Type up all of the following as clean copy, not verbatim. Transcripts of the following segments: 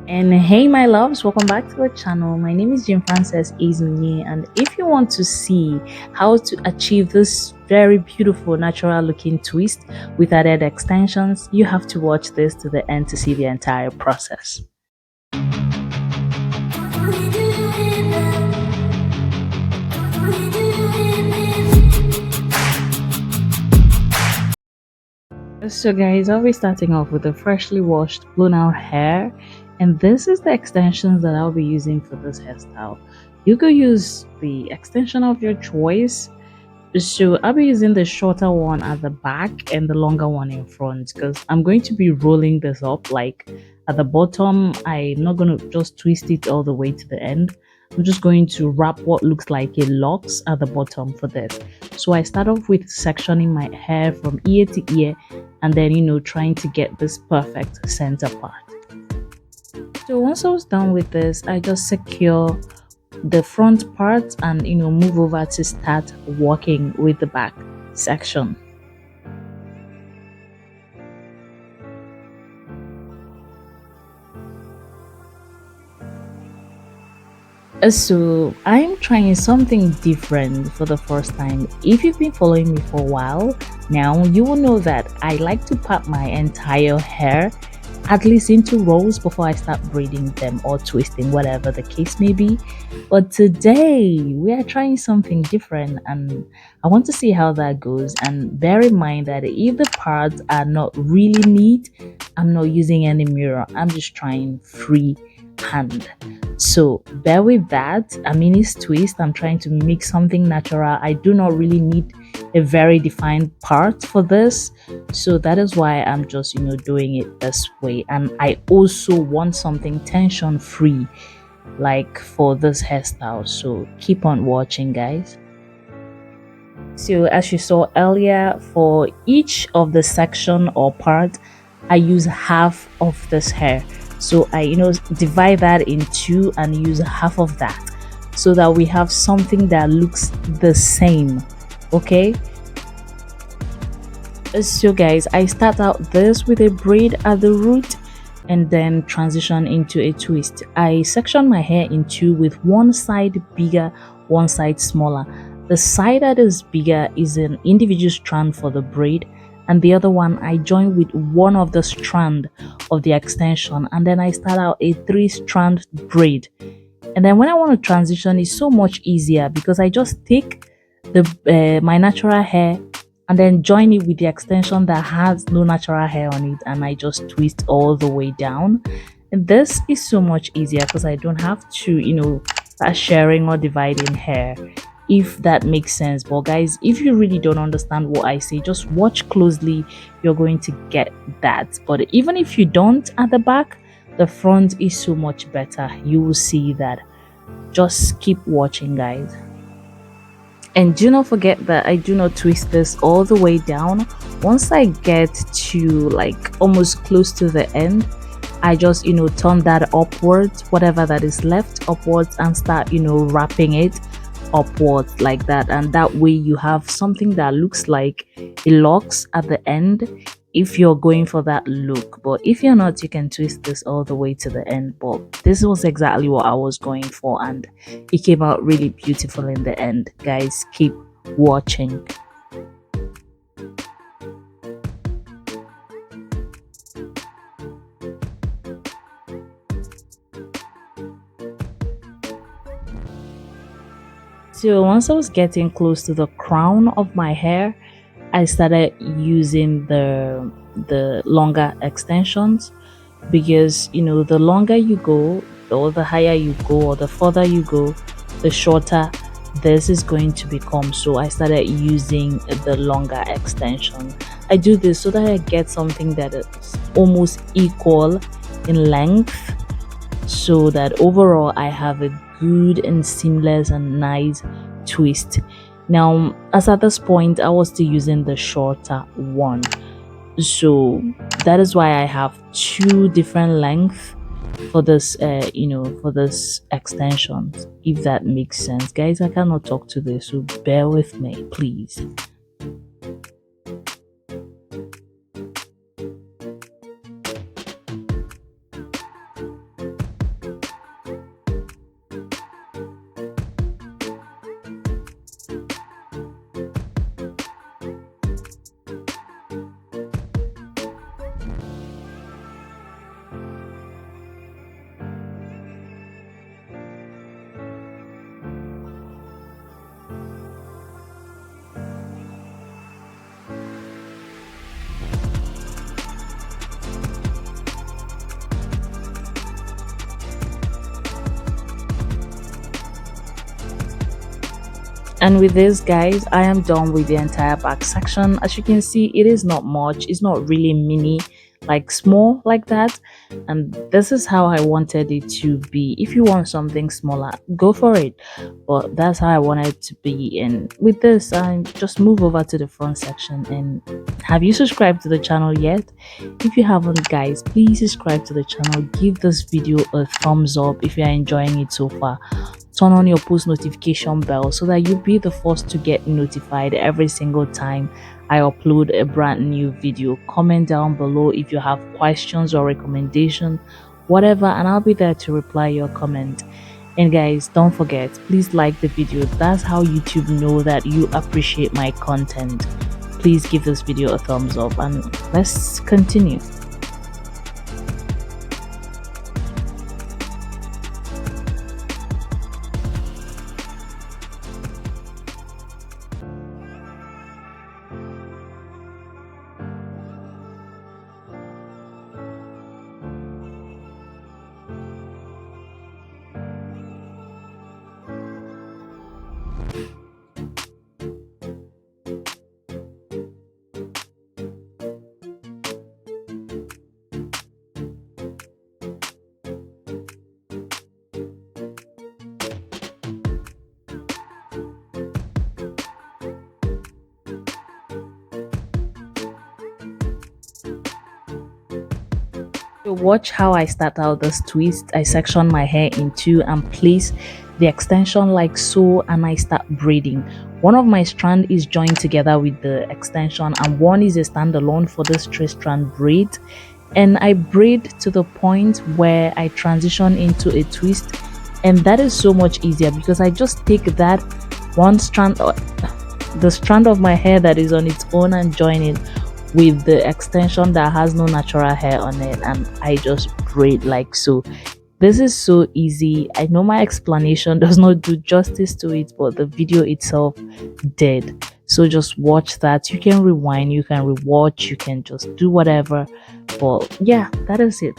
And hey, my loves, welcome back to the channel. My name is Jim Frances Izunye, and if you want to see how to achieve this very beautiful natural looking twist with added extensions, you have to watch this to the end to see the entire process. So guys, I'll be starting off with the freshly washed blown out hair, and this is the extensions that I'll be using for this hairstyle. You could use the extension of your choice. So I'll be using the shorter one at the back and the longer one in front because I'm going to be rolling this up. Like at the bottom, I'm not going to just twist it all the way to the end. I'm just going to wrap what looks like a locks at the bottom for this. So I start off with sectioning my hair from ear to ear and then, trying to get this perfect center part. So once I was done with this, I just secure the front part and move over to start working with the back section. So I'm trying something different for the first time. If you've been following me for a while now, you will know that I like to part my entire hair at least into rolls before I start braiding them or twisting, whatever the case may be. But today we are trying something different and I want to see how that goes. And bear in mind that if the parts are not really neat, I'm not using any mirror, I'm just trying free hand. So bear with that. A mini twist. I'm trying to make something natural. I do not really need a very defined part for this, so that is why I'm just doing it this way. And I also want something tension free like for this hairstyle, so keep on watching, guys. So as you saw earlier, for each of the section or part, I use half of this hair. So I divide that in two and use half of that so that we have something that looks the same. Okay, so guys, I start out this with a braid at the root and then transition into a twist. I section my hair in two with one side bigger, one side smaller. The side that is bigger is an individual strand for the braid, and the other one I join with one of the strand of the extension, and then I start out a 3-strand braid. And then when I want to transition, it's so much easier because I just take the my natural hair and then join it with the extension that has no natural hair on it, and I just twist all the way down. And this is so much easier because I don't have to start sharing or dividing hair, if that makes sense. But guys, if you really don't understand what I say, just watch closely, you're going to get that. But even if you don't at the back, the front is so much better, you will see that. Just keep watching, guys. And do not forget that I do not twist this all the way down. Once I get to like almost close to the end, I just turn that upwards, whatever that is left upwards, and start wrapping it upwards like that. And that way you have something that looks like it locks at the end if you're going for that look. But if you're not, you can twist this all the way to the end. But this was exactly what I was going for, and it came out really beautiful in the end. Guys, keep watching. So once I was getting close to the crown of my hair, I started using the longer extensions, because the longer you go or the higher you go or the further you go, the shorter this is going to become. So I started using the longer extension. I do this so that I get something that is almost equal in length, so that overall I have a good and seamless and nice twist. Now, as at this point, I was still using the shorter one, so that is why I have two different lengths for this for this extensions, if that makes sense. Guys, I cannot talk to this, so bear with me, please. And with this, guys, I am done with the entire back section. As you can see, it is not much. It's not really mini, like small like that. And this is how I wanted it to be. If you want something smaller, go for it. But that's how I wanted it to be. And with this, I just move over to the front section. And have you subscribed to the channel yet? If you haven't, guys, please subscribe to the channel. Give this video a thumbs up if you are enjoying it so far. Turn on your post notification bell so that you'll be the first to get notified every single time I upload a brand new video. Comment down below if you have questions or recommendation, whatever, and I'll be there to reply your comment. And guys, don't forget, please like the video. That's how YouTube know that you appreciate my content. Please give this video a thumbs up and let's continue. So watch how I start out this twist. I section my hair in two and place the extension like so, and I start braiding. One of my strand is joined together with the extension and one is a standalone for this 3-strand braid, and I braid to the point where I transition into a twist, and that is so much easier because I just take that one strand, the strand of my hair that is on its own, and join it with the extension that has no natural hair on it, and I just braid like so. This is so easy. I know my explanation does not do justice to it, but the video itself did. So just watch that. You can rewind, you can rewatch, you can just do whatever. But yeah, that is it.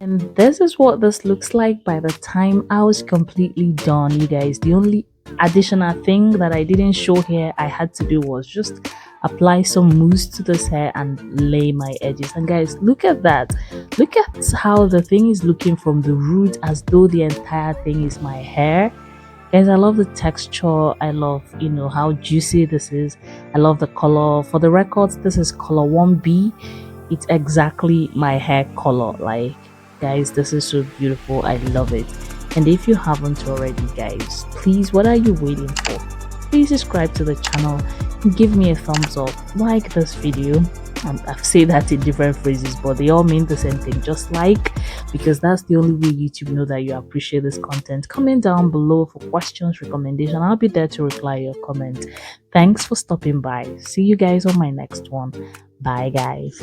And this is what this looks like by the time I was completely done, you guys. The only additional thing that I didn't show here I had to do was just apply some mousse to this hair and lay my edges. And guys, look at that. Look at how the thing is looking from the root as though the entire thing is my hair. Guys, I love the texture. I love, how juicy this is. I love the color. For the records, this is color 1B. It's exactly my hair color. Like, guys, this is so beautiful. I love it. And if you haven't already, guys, please, what are you waiting for? Please subscribe to the channel and give me a thumbs up. Like this video. I've said that in different phrases, but they all mean the same thing. Just like, because that's the only way YouTube know that you appreciate this content. Comment down below for questions, recommendation. I'll be there to reply your comment. Thanks for stopping by. See you guys on my next one. Bye, guys.